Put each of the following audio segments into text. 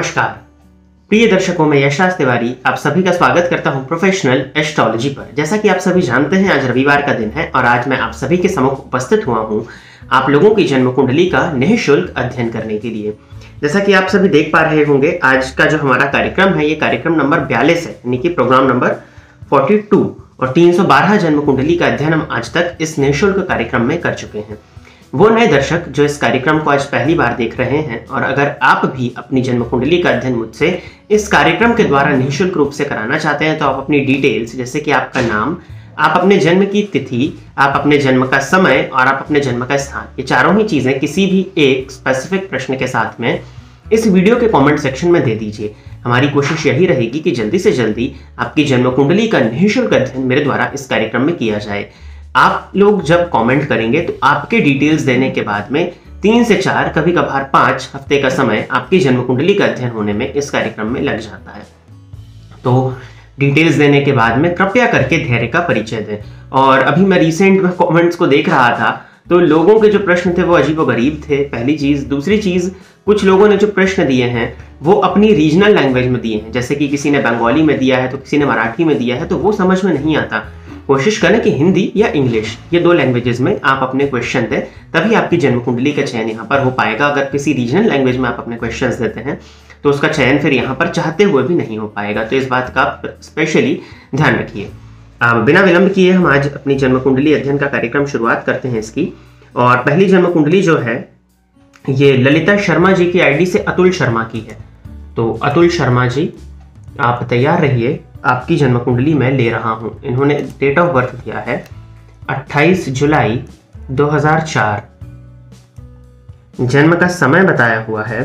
नमस्कार प्रिय दर्शकों, मैं यशराज तिवारी आप सभी का स्वागत करता हूं प्रोफेशनल एस्ट्रोलॉजी पर। जैसा कि आप सभी जानते हैं, आज रविवार का दिन है और आज मैं आप सभी के सम्मुख उपस्थित हुआ हूं आप लोगों की जन्म कुंडली का निःशुल्क अध्ययन करने के लिए। जैसा कि आप सभी देख पा रहे होंगे, आज का जो हमारा कार्यक्रम है ये कार्यक्रम नंबर 42 है, यानी कि प्रोग्राम नंबर 42 और 312 जन्म कुंडली का अध्ययन हम आज तक इस निःशुल्क कार्यक्रम में कर चुके हैं। वो नए दर्शक जो इस कार्यक्रम को आज पहली बार देख रहे हैं और अगर आप भी अपनी जन्म कुंडली का अध्ययन मुझसे इस कार्यक्रम के द्वारा निःशुल्क रूप से कराना चाहते हैं, तो आप अपनी डिटेल्स जैसे कि आपका नाम, आप अपने जन्म की तिथि, आप अपने जन्म का समय और आप अपने जन्म का स्थान, ये चारों ही चीजें किसी भी एक स्पेसिफिक प्रश्न के साथ में इस वीडियो के कमेंट सेक्शन में दे दीजिए। हमारी कोशिश यही रहेगी कि जल्दी से जल्दी आपकी जन्म कुंडली का निःशुल्क अध्ययन मेरे द्वारा इस कार्यक्रम में किया जाए। आप लोग जब कमेंट करेंगे तो आपके डिटेल्स देने के बाद में 3 से 4 कभी कभार 5 हफ्ते का समय आपकी जन्म कुंडली का अध्ययन होने में इस कार्यक्रम में लग जाता है। तो डिटेल्स देने के बाद में कृपया करके धैर्य का परिचय दें। और अभी मैं रिसेंट में कमेंट्स को देख रहा था तो लोगों के जो प्रश्न थे वो अजीबोगरीब थे, पहली चीज। दूसरी चीज, कुछ लोगों ने जो प्रश्न दिए हैं वो अपनी रीजनल लैंग्वेज में दिए हैं, जैसे कि किसी ने बंगाली में दिया है तो किसी ने मराठी में दिया है, तो वो समझ में नहीं आता। कोशिश करें कि हिंदी या इंग्लिश, ये 2 लैंग्वेजेस में आप अपने क्वेश्चन दें, तभी आपकी जन्म कुंडली का चयन यहाँ पर हो पाएगा। अगर किसी रीजनल लैंग्वेज में आप अपने क्वेश्चंस देते हैं तो उसका चयन फिर यहाँ पर चाहते हुए भी नहीं हो पाएगा। तो इस बात का आप स्पेशली ध्यान रखिए। अब बिना विलंब किए हम आज अपनी जन्म कुंडली अध्ययन का कार्यक्रम शुरुआत करते हैं इसकी। और पहली जन्म कुंडली जो है ये ललिता शर्मा जी की आईडी से अतुल शर्मा की है। तो अतुल शर्मा जी, आप तैयार रहिए, आपकी जन्म कुंडली मैं ले रहा हूं। इन्होंने डेट ऑफ बर्थ दिया है 28 जुलाई 2004। जन्म का समय बताया हुआ है,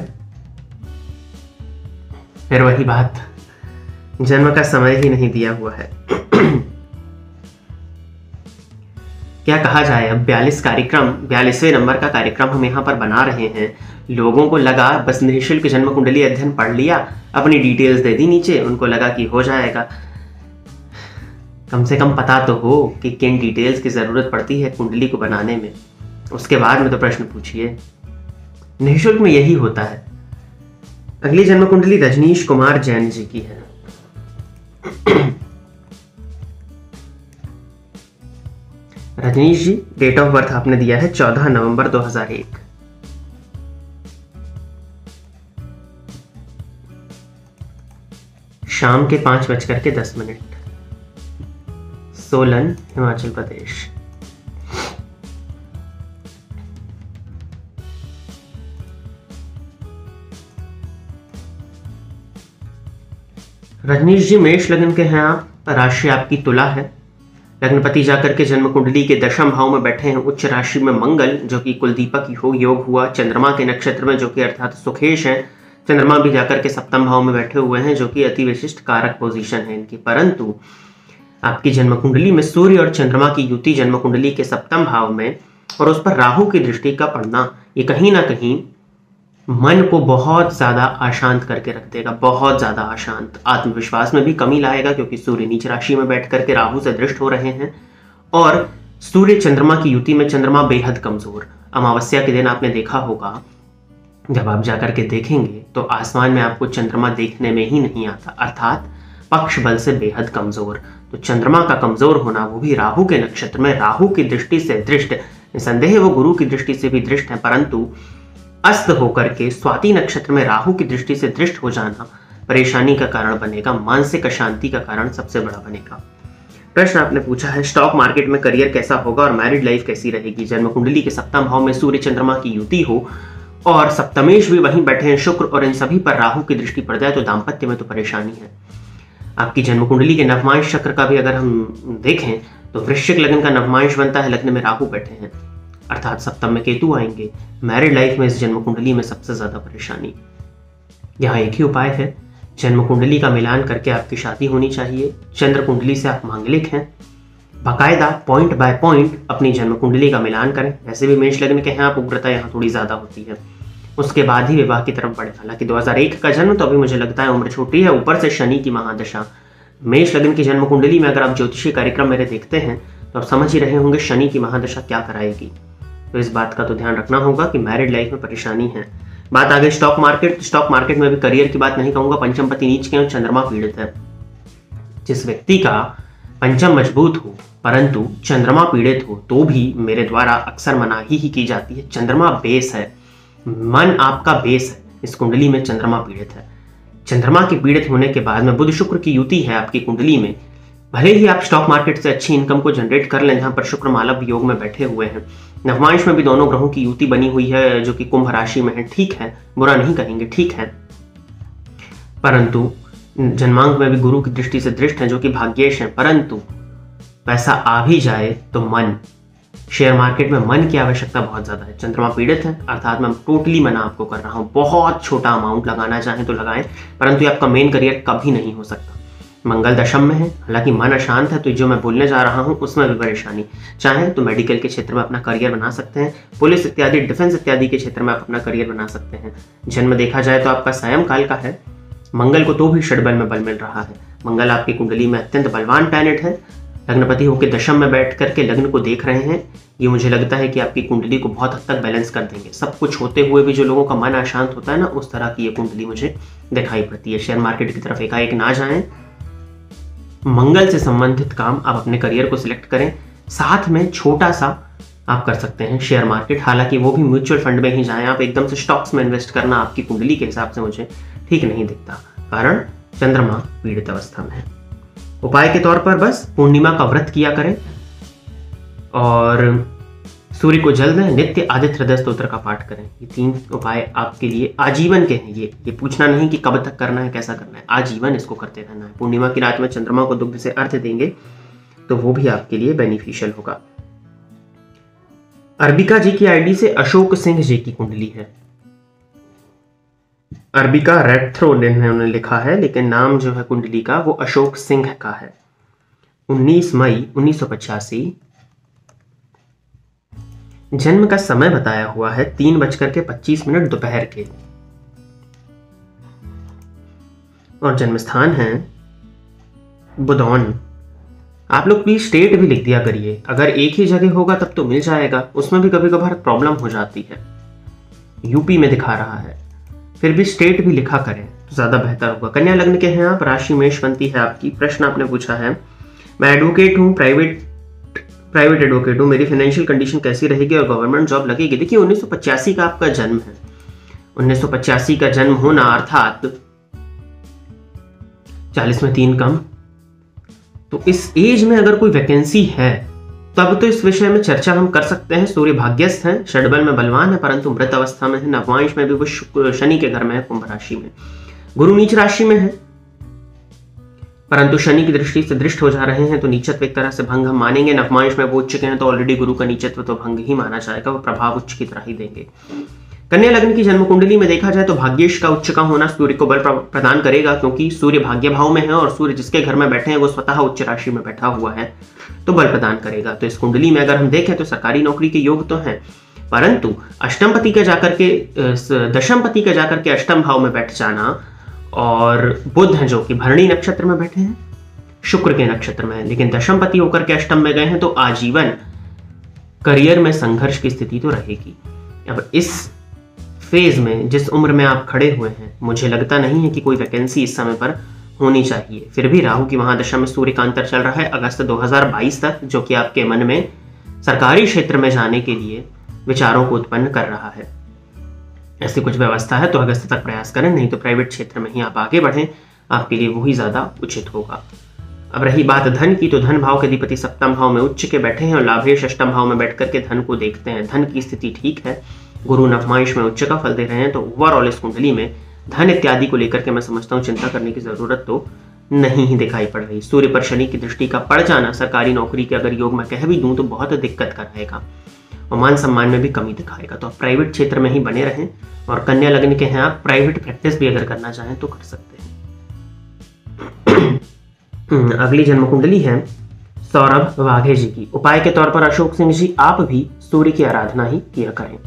फिर वही बात, जन्म का समय ही नहीं दिया हुआ है। क्या कहा जाए, अब 42वें नंबर का कार्यक्रम हम यहाँ पर बना रहे हैं। लोगों को लगा बस निःशुल्क जन्म कुंडली अध्ययन पढ़ लिया, अपनी डिटेल्स दे दी नीचे, उनको लगा कि हो जाएगा। कम से कम पता तो हो कि किन डिटेल्स की जरूरत पड़ती है कुंडली को बनाने में, उसके बाद में तो प्रश्न पूछिए। निःशुल्क में यही होता है। अगली जन्म कुंडली रजनीश कुमार जैन जी की है। रजनीश जी, डेट ऑफ बर्थ आपने दिया है 14 नवंबर 2001। शाम के 5:10, सोलन, हिमाचल प्रदेश। रजनीश जी, मेष लग्न के हैं आप, राशि आपकी तुला है। लग्नपति जाकर के जन्म कुंडली के 10वें भाव में बैठे हैं उच्च राशि में मंगल, जो कि कुलदीपक योग हुआ। चंद्रमा के नक्षत्र में, जो कि अर्थात सुखेश है। चंद्रमा भी जाकर के 7वें भाव में बैठे हुए हैं, जो कि अति विशिष्ट कारक पोजीशन है इनकी। परंतु आपकी जन्म कुंडली में सूर्य और चंद्रमा की युति जन्म कुंडली के 7वें भाव में और उस पर राहु की दृष्टि का पड़ना, ये कहीं ना कहीं मन को बहुत ज्यादा अशांत करके रख देगा, बहुत ज्यादा अशांत। आत्मविश्वास में भी कमी लाएगा, क्योंकि सूर्य नीच राशि में बैठ करके राहु से दृष्ट हो रहे हैं और सूर्य चंद्रमा की युति में चंद्रमा बेहद कमजोर। अमावस्या के दिन आपने देखा होगा, जब आप जाकर के देखेंगे तो आसमान में आपको चंद्रमा देखने में ही नहीं आता, अर्थात पक्ष बल से बेहद कमजोर। तो चंद्रमा का कमजोर होना, वो भी राहु के नक्षत्र में, राहु की दृष्टि से दृष्ट, निसंदेह वो गुरु की दृष्टि से भी दृष्ट है, परंतु अस्त होकर के स्वाति नक्षत्र में राहु की दृष्टि से दृष्ट हो जाना परेशानी का कारण बनेगा, मानसिक अशांति का कारण सबसे बड़ा बनेगा। प्रश्न आपने पूछा है स्टॉक मार्केट में करियर कैसा होगा और मैरिड लाइफ कैसी रहेगी। जन्म कुंडली के 7वें भाव में सूर्य चंद्रमा की युति हो और सप्तमेश भी वहीं बैठे हैं शुक्र, और इन सभी पर राहु की दृष्टि पड़ जाए तो दाम्पत्य में तो परेशानी है। आपकी जन्म कुंडली के नवमांश चक्र का भी अगर हम देखें तो वृश्चिक लग्न का नवमांश बनता है, लग्न में राहु बैठे हैं, अर्थात सप्तम में केतु आएंगे। मैरिड लाइफ में इस जन्म कुंडली में सबसे ज्यादा परेशानी। यहाँ एक ही उपाय है, जन्म कुंडली का मिलान करके आपकी शादी होनी चाहिए। चंद्र कुंडली से आप मांगलिक हैं, बाकायदा पॉइंट बाय पॉइंट अपनी जन्म कुंडली का मिलान करें। वैसे भी मेष लग्न के हैं आप, उग्रता यहाँ थोड़ी ज्यादा होती है, उसके बाद ही विवाह की तरफ बढ़े। हालांकि 2001 का जन्म, तो अभी मुझे लगता है उम्र छोटी है, ऊपर से शनि की महादशा। मेष लग्न की जन्म कुंडली में अगर आप ज्योतिषी कार्यक्रम मेरे देखते हैं तो आप समझ ही रहे होंगे शनि की महादशा क्या कराएगी। तो इस बात का तो ध्यान रखना होगा कि मैरिड लाइफ में परेशानी है। बात आ गई स्टॉक मार्केट। स्टॉक मार्केट में भी करियर की बात नहीं कहूंगा, पंचम पति नीच के और चंद्रमा पीड़ित है। जिस व्यक्ति का पंचम मजबूत हो परंतु चंद्रमा पीड़ित हो तो भी मेरे द्वारा अक्सर मनाही ही की जाती है। चंद्रमा बेस है, मन आपका बेस है, इस कुंडली में चंद्रमा पीड़ित है। चंद्रमा के पीड़ित होने के बाद में बुध शुक्र की युति है आपकी कुंडली में। भले ही आप स्टॉक मार्केट से अच्छी इनकम को जनरेट कर लें, जहां पर शुक्र मालव योग में बैठे हुए हैं, नवमांश में भी दोनों ग्रहों की युति बनी हुई है जो कि कुंभ राशि में है, ठीक है, बुरा नहीं कहेंगे, ठीक है, परंतु जन्मांक में भी गुरु की दृष्टि से दृष्ट है जो कि भाग्येश है। परंतु पैसा आ भी जाए तो मन, शेयर मार्केट में मन की आवश्यकता बहुत ज्यादा है। चंद्रमा पीड़ित है अर्थात मैं टोटली मना आपको कर रहा हूं, बहुत छोटा अमाउंट लगाना चाहें तो लगाएं, परंतु ये आपका मेन करियर कभी नहीं हो सकता। मंगल दशम में है, हालांकि मन अशांत है तो जो मैं बोलने जा रहा हूं उसमें भी परेशानी। चाहे तो मेडिकल के क्षेत्र में अपना करियर बना सकते हैं, पुलिस इत्यादि, डिफेंस इत्यादि के क्षेत्र में आप अपना करियर बना सकते हैं। जन्म देखा जाए तो आपका सायंकाल का है, मंगल को तो भी षड्बल में बल मिल रहा है। मंगल आपकी कुंडली में अत्यंत बलवान प्लैनेट है, लग्नपति होकर दशम में बैठ करके लग्न को देख रहे हैं। ये मुझे लगता है कि आपकी कुंडली को बहुत हद तक बैलेंस कर देंगे। सब कुछ होते हुए भी जो लोगों का मन अशांत होता है ना, उस तरह की ये कुंडली मुझे दिखाई पड़ती है। शेयर मार्केट की तरफ एकाएक ना जाएं, मंगल से संबंधित काम आप अपने करियर को सिलेक्ट करें, साथ में छोटा सा आप कर सकते हैं शेयर मार्केट, हालांकि वो भी म्यूचुअल फंड में ही जाएं। आप एकदम से स्टॉक्स में इन्वेस्ट करना आपकी कुंडली के हिसाब से मुझे ठीक नहीं दिखता, कारण चंद्रमा पीड़ित अवस्था में है। उपाय के तौर पर बस पूर्णिमा का व्रत किया करें और सूर्य को जल दें, नित्य आदित्य हृदय स्तोत्र का पाठ करें। ये 3 उपाय आपके लिए आजीवन के हैं। ये पूछना नहीं कि कब तक करना है, कैसा करना है, आजीवन इसको करते रहना है। पूर्णिमा की रात में चंद्रमा को दुग्ध से अर्घ्य देंगे तो वो भी आपके लिए बेनिफिशियल होगा। अर्बिका जी की आईडी से अशोक सिंह जी की कुंडली है। अर्बिका रेड थ्रो उन्होंने लिखा है, लेकिन नाम जो है कुंडली का वो अशोक सिंह का है। 19 मई 1985 जन्म का समय बताया हुआ है 3:25 दोपहर के, और जन्म स्थान है बुदौन। आप लोग प्लीज स्टेट भी लिख दिया करिए, अगर एक ही जगह होगा तब तो मिल जाएगा, उसमें भी कभी कभार प्रॉब्लम हो जाती है। यूपी में दिखा रहा है, फिर भी स्टेट भी लिखा करें तो ज्यादा बेहतर होगा। कन्या लग्न के हैं आप, राशि मेषपंथी है आपकी। प्रश्न आपने पूछा है, मैं एडवोकेट हूँ, प्राइवेट एडवोकेट हूँ, मेरी फाइनेंशियल कंडीशन कैसी रहेगी और गवर्नमेंट जॉब लगेगी? देखिए 1985 का आपका जन्म है, 1985 का जन्म होना अर्थात 40 में 3 कम, तो इस एज में अगर कोई वैकेंसी है तब तो इस विषय में चर्चा हम कर सकते हैं। सूर्य भाग्यस्थ है, षड्बल में बलवान है, परंतु मृत अवस्था में है, नवमांश में भी वो शनि के घर में है, कुंभ राशि में। गुरु नीच राशि में है, परंतु शनि की दृष्टि से दृष्ट हो जा रहे हैं तो नीचत्व एक तरह से भंग हम मानेंगे। नवमांश में वो उच्च के हैं तो ऑलरेडी गुरु का नीचत्व तो भंग ही माना जाएगा, वो प्रभाव उच्च की तरह ही देंगे। कन्या लग्न की जन्म कुंडली में देखा जाए तो भाग्येश का उच्च का होना सूर्य को बल प्रदान करेगा, क्योंकि सूर्य भाग्य भाव में है और सूर्य जिसके घर में बैठे हैं वो स्वतः उच्च राशि में बैठा हुआ है तो बल प्रदान करेगा। तो इस कुंडली में अगर हम देखें तो सरकारी नौकरी के योग तो हैं, परंतु अष्टम पति का जाकर के दशम पति का जाकर के अष्टम भाव में बैठ जाना, और बुध हैं जो कि भरणी नक्षत्र में बैठे हैं, शुक्र के नक्षत्र में, लेकिन दशम पति होकर के अष्टम में गए हैं तो आजीवन करियर में संघर्ष की स्थिति तो रहेगी। अब इस फेज में जिस उम्र में आप खड़े हुए हैं, मुझे लगता नहीं है कि कोई वैकेंसी इस समय पर होनी चाहिए। फिर भी राहु की महादशा में सूर्य का अंतर चल रहा है अगस्त 2022 तक, जो कि आपके मन में सरकारी क्षेत्र में जाने के लिए विचारों को उत्पन्न कर रहा है। ऐसी कुछ व्यवस्था है तो अगस्त तक प्रयास करें, नहीं तो प्राइवेट क्षेत्र में ही आप आगे बढ़ें, आपके लिए वही ज्यादा उचित होगा। अब रही बात धन की, तो धन भाव के अधिपति सप्तम भाव में उच्च के बैठे हैं और लाभेश अष्टम भाव में बैठ करके धन को देखते हैं। धन की स्थिति ठीक है, गुरु नवमांश में उच्च का फल दे रहे हैं, तो ओवरऑल इस कुंडली में धन इत्यादि को लेकर के मैं समझता हूँ चिंता करने की जरूरत तो नहीं ही दिखाई पड़ रही। सूर्य पर शनि की दृष्टि का पड़ जाना सरकारी नौकरी के अगर योग में कह भी दूं तो बहुत दिक्कत कराएगा और मान सम्मान में भी कमी दिखाएगा। तो आप प्राइवेट क्षेत्र में ही बने रहें, और कन्या लग्न के हैं आप, प्राइवेट प्रैक्टिस भी अगर करना चाहें तो कर सकते हैं। अगली जन्म कुंडली है सौरभ वाघे जी की। उपाय के तौर पर अशोक सिंह जी आप भी सूर्य की आराधना ही किया करें।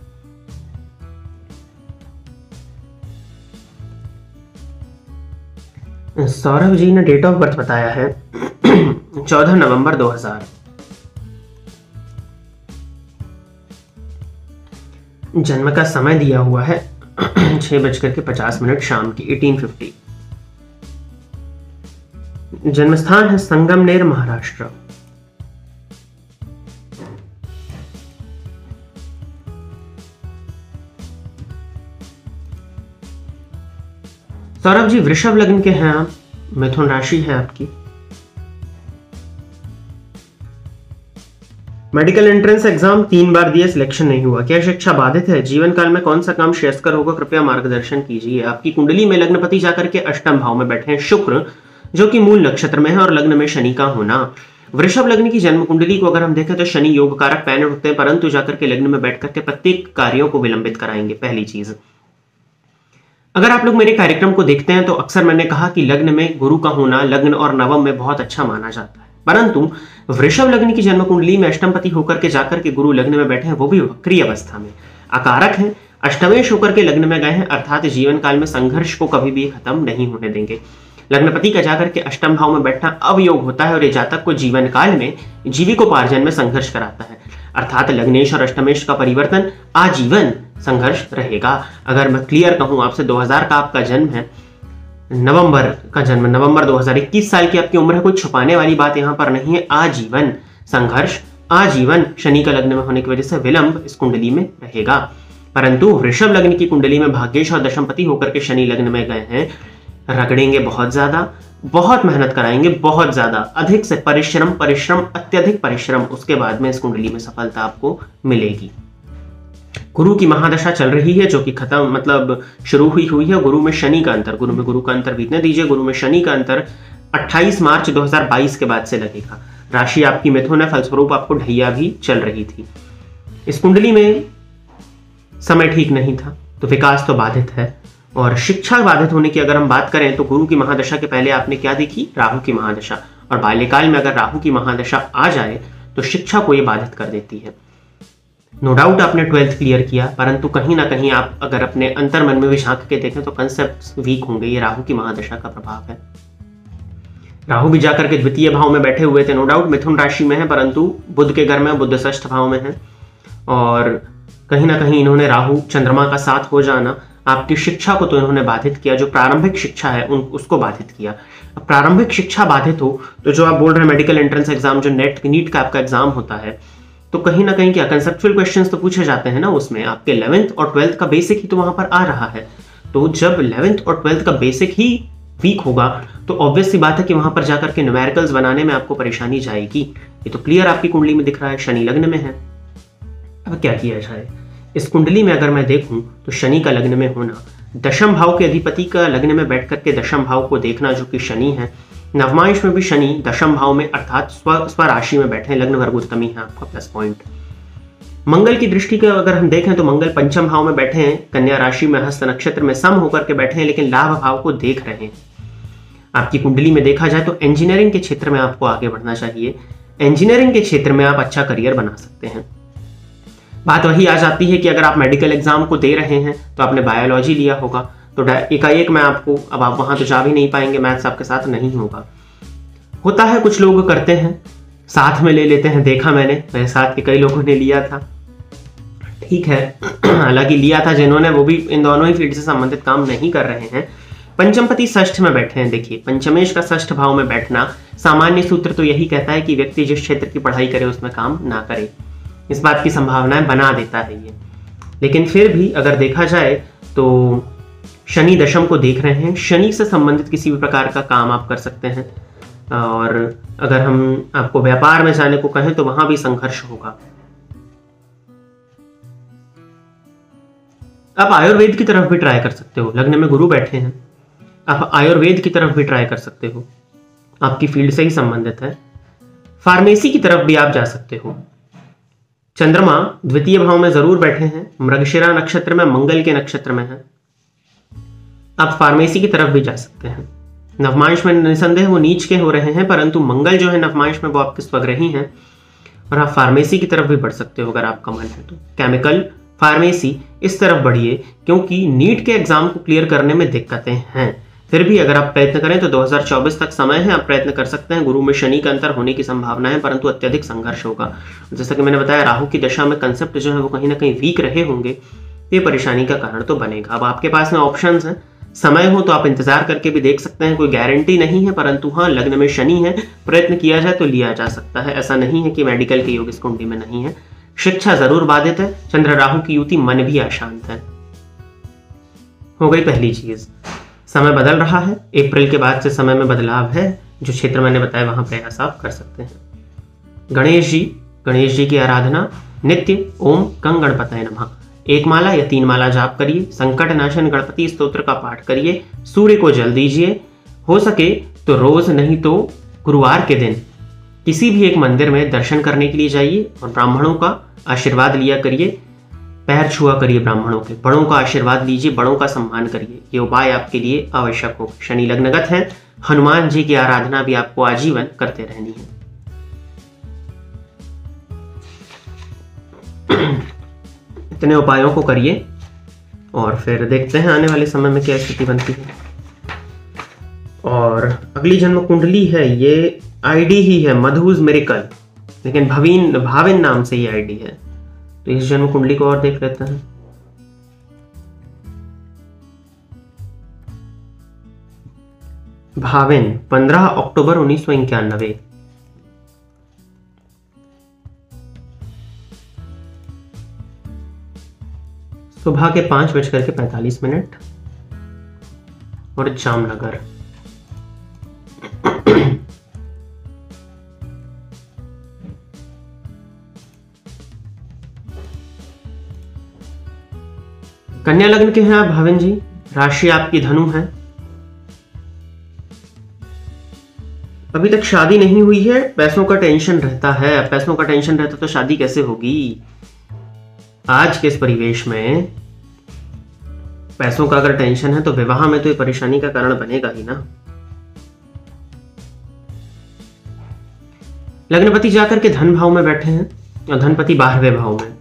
सौरभ जी ने डेट ऑफ बर्थ बताया है 14 नवंबर 2000। जन्म का समय दिया हुआ है 6:50 शाम की 1850। जन्मस्थान है संगमनेर, महाराष्ट्र। सौरभ जी वृषभ लग्न के हैं आप, मिथुन राशि है आपकी। मेडिकल एंट्रेंस एग्जाम 3 बार दिए, सिलेक्शन नहीं हुआ, क्या शिक्षा बाधित है? जीवन काल में कौन सा काम श्रेयस्कर होगा, कृपया मार्गदर्शन कीजिए। आपकी कुंडली में लग्नपति जाकर के अष्टम भाव में बैठे हैं शुक्र, जो कि मूल नक्षत्र में है, और लग्न में शनि का होना। वृषभ लग्न की जन्म कुंडली को अगर हम देखें तो शनि योग कारक प्लैनेट होते हैं, परंतु जाकर के लग्न में बैठ करके प्रत्येक कार्यों को विलंबित कराएंगे। पहली चीज, अगर आप लोग मेरे कार्यक्रम को देखते हैं तो अक्सर मैंने कहा कि लग्न में गुरु का होना लग्न और नवम में बहुत अच्छा माना जाता है, परंतु वृषभ लग्न की जन्म कुंडली में अष्टमपति होकर के जाकर के गुरु लग्न में बैठे हैं, वो भी वक्री अवस्था में। अकारक हैं, अष्टमेश होकर के लग्न में गए हैं, अर्थात जीवन काल में संघर्ष को कभी भी खत्म नहीं होने देंगे। लग्नपति का जाकर के अष्टम भाव में बैठना अवयोग होता है और ये जातक को जीवन काल में जीविकोपार्जन में संघर्ष कराता है, अर्थात लग्नेश और अष्टमेश का परिवर्तन आजीवन संघर्ष रहेगा। अगर मैं क्लियर कहूं आपसे, 2000 का आपका जन्म है, नवंबर का जन्म, नवंबर 2021 साल की आपकी उम्र है, कोई छुपाने वाली बात यहां पर नहीं है। आजीवन संघर्ष, आजीवन शनि का लग्न में होने की वजह से विलंब इस कुंडली में रहेगा। परंतु वृषभ लग्न की कुंडली में भाग्येश और दशमपति होकर के शनि लग्न में गए हैं, रगड़ेंगे बहुत ज्यादा, बहुत मेहनत कराएंगे, बहुत ज्यादा, अधिक से परिश्रम, परिश्रम, अत्यधिक परिश्रम, उसके बाद में इस कुंडली में सफलता आपको मिलेगी। गुरु की महादशा चल रही है, जो कि खत्म मतलब शुरू हुई है। गुरु में शनि का अंतर, गुरु का अंतर बीतने दीजिए। गुरु में शनि का अंतर 28 मार्च 2022 के बाद से लगेगा। राशि आपकी मिथुन है, फलस्वरूप आपको ढैया भी चल रही थी। इस कुंडली में समय ठीक नहीं था, तो विकास तो बाधित है। और शिक्षा बाधित होने की अगर हम बात करें तो गुरु की महादशा के पहले आपने क्या देखी? राहु की महादशा। और बाल्यकाल में अगर राहु की महादशा आ जाए तो शिक्षा को ये बाधित कर देती है। नो डाउट आपने 12th क्लियर किया, परंतु कहीं ना कहीं आप अगर अपने अंतर मन में भी झांक के देखें तो कंसेप्ट वीक होंगे। ये राहु की महादशा का प्रभाव है। राहु भी जाकर के द्वितीय भाव में बैठे हुए थे, नो डाउट मिथुन राशि में है, परंतु बुध के घर में, बुध षष्ठ भाव में है। और कहीं ना कहीं इन्होंने राहु चंद्रमा का साथ हो जाना आपकी शिक्षा को तो इन्होंने बाधित किया, जो प्रारंभिक शिक्षा है उसको बाधित किया। अब प्रारंभिक शिक्षा बाधित हो तो जो आप बोल रहे हैं मेडिकल एंट्रेंस एग्जाम, जो नीट का आपका एग्जाम होता है, तो कहीं ना कहीं क्या कंसेप्चुअल क्वेश्चंस तो पूछे जाते हैं ना, उसमें आपके 11th और 12th का बेसिक ही तो वहां पर आ रहा है। तो जब 11th और 12th का बेसिक ही वीक होगा तो ऑब्वियस सी बात है कि वहां पर जाकर के न्यूमेरिकल्स बनाने में आपको परेशानी जाएगी। ये तो क्लियर आपकी कुंडली में दिख रहा है, शनि लग्न में है। अब क्या किया जाए? इस कुंडली में अगर मैं देखूं तो शनि का लग्न में होना, दशम भाव के अधिपति का लग्न में बैठ करके दशम भाव को देखना, जो कि शनि है। नवमांश में भी शनि दशम भाव में अर्थात स्व राशि में बैठे, लग्न वर्गोत्तमी है आपका प्लस पॉइंट। मंगल की दृष्टि का अगर हम देखें तो मंगल पंचम भाव में बैठे हैं, कन्या राशि में, हस्त नक्षत्र में सम होकर के बैठे हैं, लेकिन लाभ भाव को देख रहे हैं। आपकी कुंडली में देखा जाए तो इंजीनियरिंग के क्षेत्र में आपको आगे बढ़ना चाहिए। इंजीनियरिंग के क्षेत्र में आप अच्छा करियर बना सकते हैं। बात वही आ जाती है कि अगर आप मेडिकल एग्जाम को दे रहे हैं तो आपने बायोलॉजी लिया होगा, तो एकाएक मैं आपको, अब आप वहां तो जा भी नहीं पाएंगे, मैथ्स आपके साथ नहीं होगा। होता है कुछ लोग करते हैं, साथ में ले लेते हैं, देखा मैंने, मेरे साथ के कई लोगों ने लिया था, ठीक है। हालांकि लिया था जिन्होंने, वो भी इन दोनों ही फील्ड से संबंधित काम नहीं कर रहे हैं। पंचमपति षष्ठ में बैठे हैं। देखिए, पंचमेश का षष्ठ भाव में बैठना, सामान्य सूत्र तो यही कहता है कि व्यक्ति जिस क्षेत्र की पढ़ाई करे उसमें काम ना करे, इस बात की संभावनाएं बना देता है ये। लेकिन फिर भी अगर देखा जाए तो शनि दशम को देख रहे हैं, शनि से संबंधित किसी भी प्रकार का काम आप कर सकते हैं। और अगर हम आपको व्यापार में जाने को कहें तो वहां भी संघर्ष होगा। आप आयुर्वेद की तरफ भी ट्राई कर सकते हो, लग्न में गुरु बैठे हैं, आप आयुर्वेद की तरफ भी ट्राई कर सकते हो, आपकी फील्ड से ही संबंधित है। फार्मेसी की तरफ भी आप जा सकते हो। चंद्रमा द्वितीय भाव में जरूर बैठे हैं, मृगशिरा नक्षत्र में, मंगल के नक्षत्र में है, आप फार्मेसी की तरफ भी जा सकते हैं। नवमांश में निसंदेह वो नीच के हो रहे हैं, परंतु मंगल जो है नवमांश में वो आपके स्वग्रही हैं, और आप फार्मेसी की तरफ भी बढ़ सकते हो अगर आपका मन है तो। केमिकल, फार्मेसी, इस तरफ बढ़िए, क्योंकि नीट के एग्जाम को क्लियर करने में दिक्कतें हैं। फिर भी अगर आप प्रयत्न करें तो 2024 तक समय है, आप प्रयत्न कर सकते हैं। गुरु में शनि का अंतर होने की संभावना है, परंतु अत्यधिक संघर्ष होगा। जैसा कि मैंने बताया, राहु की दशा में कंसेप्ट जो है वो कहीं ना कहीं वीक रहे होंगे, ये परेशानी का कारण तो बनेगा। अब आपके पास में ऑप्शंस हैं, समय हो तो आप इंतजार करके भी देख सकते हैं, कोई गारंटी नहीं है, परंतु हाँ लग्न में शनि है, प्रयत्न किया जाए तो लिया जा सकता है। ऐसा नहीं है कि मेडिकल के योग इस कुंडली में नहीं है। शिक्षा जरूर बाधित है, चंद्र राहु की युति, मन भी अशांत है। हो गई पहली चीज। समय बदल रहा है, अप्रैल के बाद से समय में बदलाव है, जो क्षेत्र मैंने बताया वहां प्रयास आप कर सकते हैं। गणेश जी की आराधना नित्य ओम गं गणपतये नमः 1 माला या 3 माला जाप करिए। संकट नाशन गणपति स्तोत्र का पाठ करिए। सूर्य को जल दीजिए, हो सके तो रोज नहीं तो गुरुवार के दिन किसी भी एक मंदिर में दर्शन करने के लिए जाइए और ब्राह्मणों का आशीर्वाद लिया करिए, पैर छुआ करिए ब्राह्मणों के, बड़ों का आशीर्वाद लीजिए, बड़ों का सम्मान करिए। ये उपाय आपके लिए आवश्यक हो। शनि लग्नगत है, हनुमान जी की आराधना भी आपको आजीवन करते रहनी है। इतने उपायों को करिए और फिर देखते हैं आने वाले समय में क्या स्थिति बनती है। और अगली जन्म कुंडली है, ये आईडी ही है मधुज मिरेकल, लेकिन भाविन नाम से ये आईडी है। तो इस जन्म कुंडली को और देख लेते हैं। भाविन 15 अक्टूबर 1991, सुबह के 5:45 और जामनगर। कन्या लग्न के हैं आप भाविन जी, राशि आपकी धनु है। अभी तक शादी नहीं हुई है, पैसों का टेंशन रहता है। पैसों का टेंशन रहता तो शादी कैसे होगी? आज के इस परिवेश में पैसों का अगर टेंशन है तो विवाह में तो ये परेशानी का कारण बनेगा ही ना। लग्नपति जाकर के धन भाव में बैठे हैं और धनपति 12वें भाव में।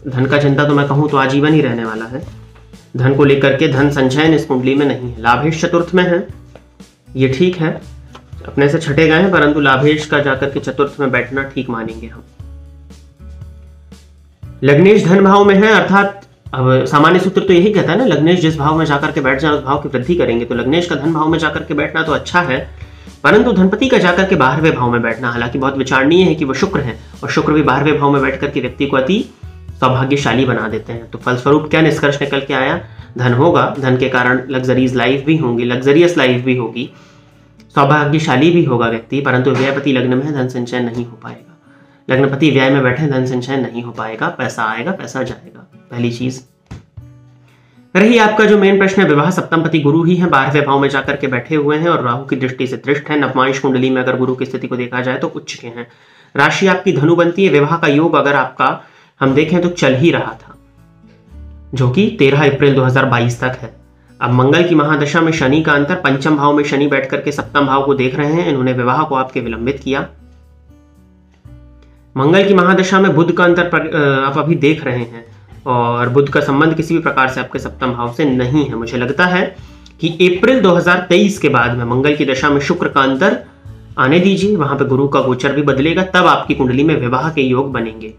धन का चिंता तो मैं कहूं तो आजीवन ही रहने वाला है। धन को लेकर के धन संचयन इस कुंडली में नहीं है। लाभेश चतुर्थ में है, ये ठीक है, अपने से छठे गए हैं, परंतु लाभेश का जाकर के चतुर्थ में बैठना ठीक मानेंगे हम। लग्नेश धन भाव में है, अर्थात अब सामान्य सूत्र तो यही कहता है ना, लग्नेश जिस भाव में जाकर के बैठ जाए उस भाव की वृद्धि करेंगे। तो लग्नेश का धन भाव में जाकर के बैठना तो अच्छा है, परंतु धनपति का जाकर के 12वें भाव में बैठना हालांकि बहुत विचारणीय है कि वो शुक्र है, और शुक्र भी 12वें भाव में बैठ करके व्यक्ति को अति सौभाग्यशाली बना देते हैं। तो फलस्वरूप क्या निष्कर्ष निकल के आया? धन होगा, धन के कारण लग्जरीज लाइफ भी होंगी, लग्जरियस लाइफ भी होगी, सौभाग्यशाली भी होगा व्यक्ति, परंतु व्ययपति लग्न में धन संचयन नहीं हो पाएगा। लग्नपति व्यय में बैठे धन संचयन नहीं हो पाएगा, पैसा आएगा पैसा जाएगा। पहली चीज रही आपका जो मेन प्रश्न है, विवाह सप्तमपति गुरु ही है, 12वें भाव में जाकर के बैठे हुए हैं और राहु की दृष्टि से दृष्ट है। नवमांश कुंडली में अगर गुरु की स्थिति को देखा जाए तो उच्च के हैं। राशि आपकी धनु बनती है। विवाह का योग अगर आपका हम देखें तो चल ही रहा था, जो कि 13 अप्रैल 2022 तक है। अब मंगल की महादशा में शनि का अंतर, पंचम भाव में शनि बैठ करके सप्तम भाव को देख रहे हैं, इन्होंने विवाह को आपके विलंबित किया। मंगल की महादशा में बुध का अंतर आप अभी देख रहे हैं, और बुध का संबंध किसी भी प्रकार से आपके सप्तम भाव से नहीं है। मुझे लगता है कि अप्रैल 2023 के बाद में मंगल की दशा में शुक्र का अंतर आने दीजिए, वहां पे गुरु का गोचर भी बदलेगा, तब आपकी कुंडली में विवाह के योग बनेंगे।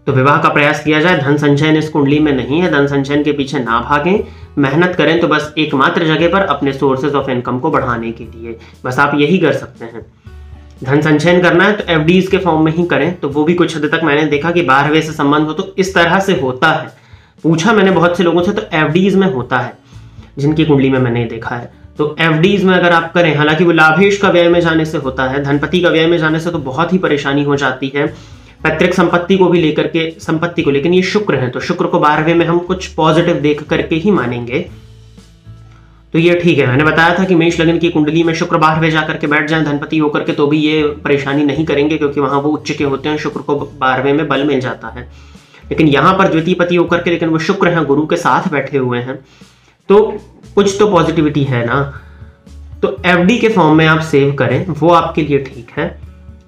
तो विवाह का प्रयास किया जाए। धन संचयन इस कुंडली में नहीं है, धन संचयन के पीछे ना भागें, मेहनत करें तो बस एकमात्र जगह पर अपने सोर्सेज ऑफ इनकम को बढ़ाने के लिए, बस आप यही कर सकते हैं। धन संचयन करना है तो एफडीज के फॉर्म में ही करें, तो वो भी कुछ हद तक मैंने देखा कि 12वें से संबंध हो तो इस तरह से होता है। पूछा मैंने बहुत से लोगों से तो एफडीज में होता है, जिनकी कुंडली में मैंने देखा है। तो एफडीज में अगर आप करें, हालांकि वो लाभेश का व्यय में जाने से होता है, धनपति का व्यय में जाने से तो बहुत ही परेशानी हो जाती है, पैतृक संपत्ति को भी लेकर के, संपत्ति को, लेकिन ये शुक्र है तो शुक्र को 12वें में हम कुछ पॉजिटिव देख करके ही मानेंगे, तो ये ठीक है। मैंने बताया था कि मेष लग्न की कुंडली में शुक्र 12वें जाकर के बैठ जाए धनपति होकर के तो भी ये परेशानी नहीं करेंगे, क्योंकि वहां वो उच्च के होते हैं, शुक्र को 12वें में बल मिल जाता है। लेकिन यहाँ पर द्वितीयपति होकर के, लेकिन वो शुक्र है गुरु के साथ बैठे हुए हैं, तो कुछ तो पॉजिटिविटी है ना। तो एफडी के फॉर्म में आप सेव करें, वो आपके लिए ठीक है,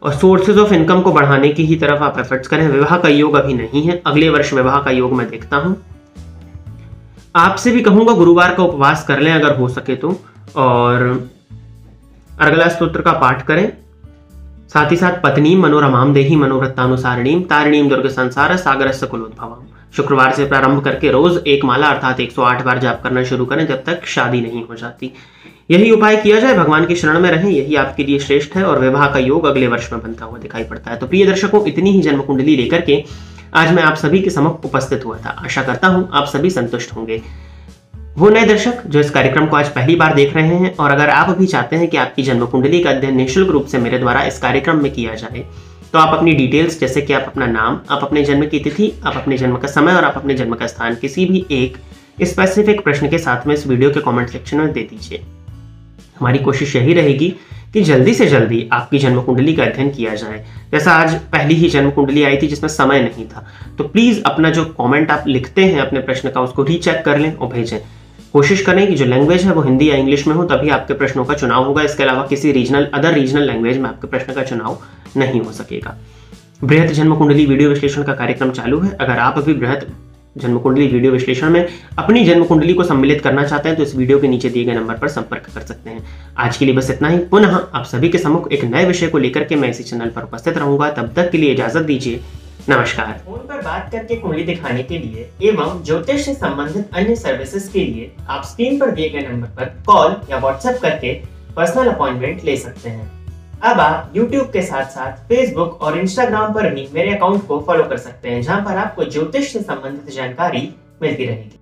और सोर्सेज ऑफ इनकम को बढ़ाने की ही तरफ आप एफर्ट्स करें। विवाह का योग अभी नहीं है, अगले वर्ष विवाह का योग मैं देखता हूं। आपसे भी कहूंगा गुरुवार का उपवास कर लें अगर हो सके तो, और अर्गला स्तोत्र का पाठ करें, साथ ही साथ पत्नी मनोरमाम देही मनोवृत्तानुसारिणीम तारिणीम दुर्ग संसार सागरस्य कुलोद्भवम शुक्रवार से प्रारंभ करके रोज एक माला अर्थात 108 बार जाप करना शुरू करें जब तक शादी नहीं हो जाती। यही उपाय किया जाए, भगवान की शरण में रहें, यही आपके लिए श्रेष्ठ है और विवाह का योग अगले वर्ष में बनता हुआ दिखाई पड़ता है। तो प्रिय दर्शकों, इतनी ही जन्म कुंडली लेकर के आज मैं आप सभी के समक्ष उपस्थित हुआ था। आशा करता हूं आप सभी संतुष्ट होंगे। वो नए दर्शक जो इस कार्यक्रम को आज पहली बार देख रहे हैं और अगर आप भी चाहते हैं कि आपकी जन्म कुंडली का अध्ययन निःशुल्क रूप से मेरे द्वारा इस कार्यक्रम में किया जाए, तो आप अपनी डिटेल्स जैसे कि आप अपना नाम, आप अपने जन्म की तिथि, आप अपने जन्म का समय और आप अपने जन्म का स्थान किसी भी एक स्पेसिफिक प्रश्न के साथ में इस वीडियो के कमेंट सेक्शन में दे दीजिए। हमारी कोशिश यही रहेगी कि जल्दी से जल्दी आपकी जन्म कुंडली का अध्ययन किया जाए। जैसा आज पहली ही जन्म कुंडली आई थी जिसमें समय नहीं था, तो प्लीज अपना जो कमेंट आप लिखते हैं अपने प्रश्न का उसको रीचेक कर लें और भेजें। कोशिश करें कि जो लैंग्वेज है वो हिंदी या इंग्लिश में हो, तभी आपके प्रश्नों का चुनाव होगा। इसके अलावा किसी अदर रीजनल लैंग्वेज में आपके प्रश्न का चुनाव नहीं हो सकेगा। बृहत जन्म कुंडली वीडियो विश्लेषण का कार्यक्रम चालू है। अगर आप अभी बृहत जन्म कुंडली वीडियो विश्लेषण में अपनी जन्म कुंडली को सम्मिलित करना चाहते हैं तो इस वीडियो के नीचे दिए गए नंबर पर संपर्क कर सकते हैं। आज के लिए बस इतना ही। पुनः आप सभी के सम्मुख एक नए विषय को लेकर के मैं इसी चैनल पर उपस्थित रहूंगा। तब तक के लिए इजाजत दीजिए। नमस्कार। फोन पर बात करके कुंडली दिखाने के लिए एवं ज्योतिष से संबंधित अन्य सर्विसेज के लिए आप स्क्रीन पर दिए गए नंबर पर कॉल या व्हाट्सएप करके पर्सनल अपॉइंटमेंट ले सकते हैं। अब आप YouTube के साथ साथ Facebook और Instagram पर भी मेरे अकाउंट को फॉलो कर सकते हैं, जहां पर आपको ज्योतिष से संबंधित जानकारी मिलती रहेगी।